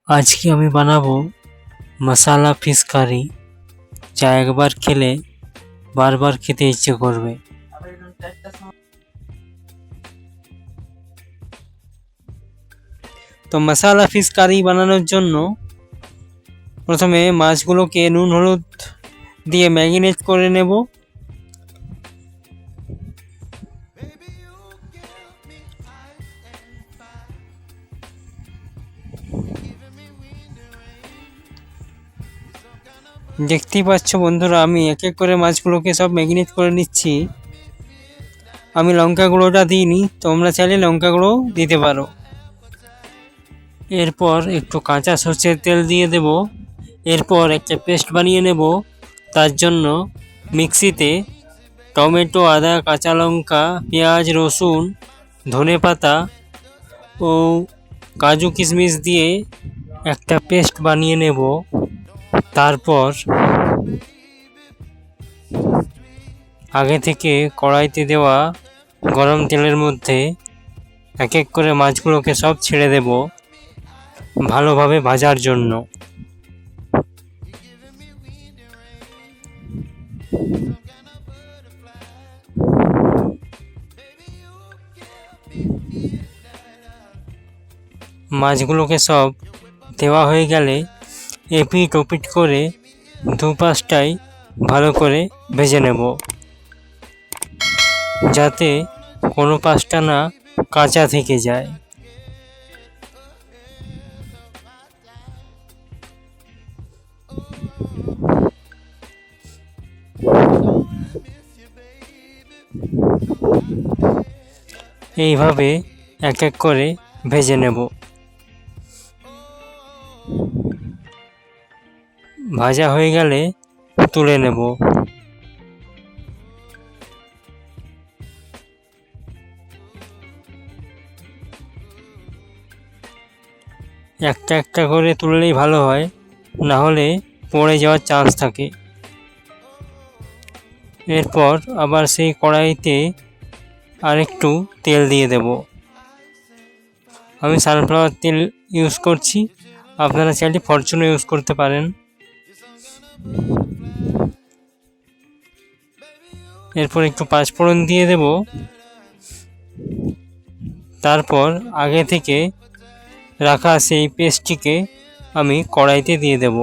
আজকে আমি বানাবো মশালা ফিশ কারি, যা একবার খেলে বারবার খেতে ইচ্ছে করবে। তো মশালা ফিশ কারি বানানোর জন্য প্রথমে মাছগুলোকে নুন হলুদ দিয়ে ম্যারিনেট করে নেব। দেখতেই পাচ্ছ বন্ধুরা, আমি এক এক করে মাছগুলোকে সব ম্যারিনেট করে নিচ্ছি। আমি লঙ্কা গুঁড়োটা দিইনি, তোমরা চাইলে লঙ্কা গুঁড়ো দিতে পারো। এরপর একটু কাঁচা সর্ষের তেল দিয়ে দেব। এরপর একটা পেস্ট বানিয়ে নেব। তার জন্য মিক্সিতে টমেটো, আদা, কাঁচা লঙ্কা, পেঁয়াজ, রসুন, ধনেপাতা ও কাজু কিশমিশ দিয়ে একটা পেস্ট বানিয়ে নেব। তারপর আগে থেকে কড়াইতে দেওয়া গরম তেলের মধ্যে এক এক করে মাছগুলোকে সব ছেড়ে দেব ভালোভাবে ভাজার জন্য। মাছগুলোকে সব দেওয়া হয়ে গেলে এপিট ওপিট করে দুপাশটাই ভালো করে ভেজে নেব, যাতে কোনো পাশটা না কাঁচা থেকে যায়। এইভাবে এক এক করে ভেজে নেব। ভাজা হয়ে গেলে তুলে নেব। একটা একটা করে তুললেই ভালো হয়, না হলে পড়ে যাওয়ার চান্স থাকে। এরপর আবার সেই কড়াইতে আরেকটু তেল দিয়ে দেব। আমি সানফ্লাওয়ার তেল ইউজ করছি, আপনারা চাইলে ফরচুনও ইউজ করতে পারেন। এরপর একটু পাঁচফোড়ন দিয়ে দেব। তারপর আগে থেকে রাখা সেই পেস্টটিকে আমি কড়াইতে দিয়ে দেব।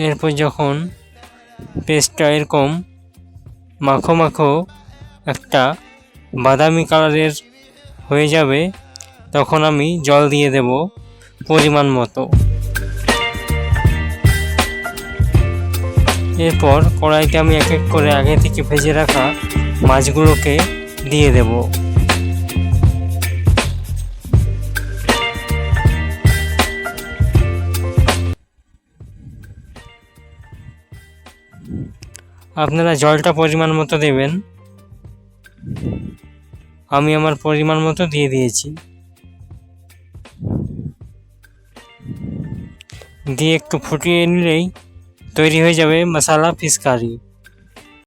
এরপর যখন পেস্টটা এরকম মাখো মাখো একটা বাদামি কালারের হয়ে যাবে, তখন আমি জল দিয়ে দেব পরিমাণ মতো। এরপর কড়াইতে আমি এক এক করে আগে থেকে ভেজে রাখা মাছগুলোকে দিয়ে দেব। আপনারা জলটা পরিমাণ মতো দেবেন, আমি আমার পরিমাণ মতো দিয়ে দিয়েছি। দিয়ে একটু ফুটিয়ে নিলেই তৈরি হয়ে যাবে মশালা ফিশ কারি।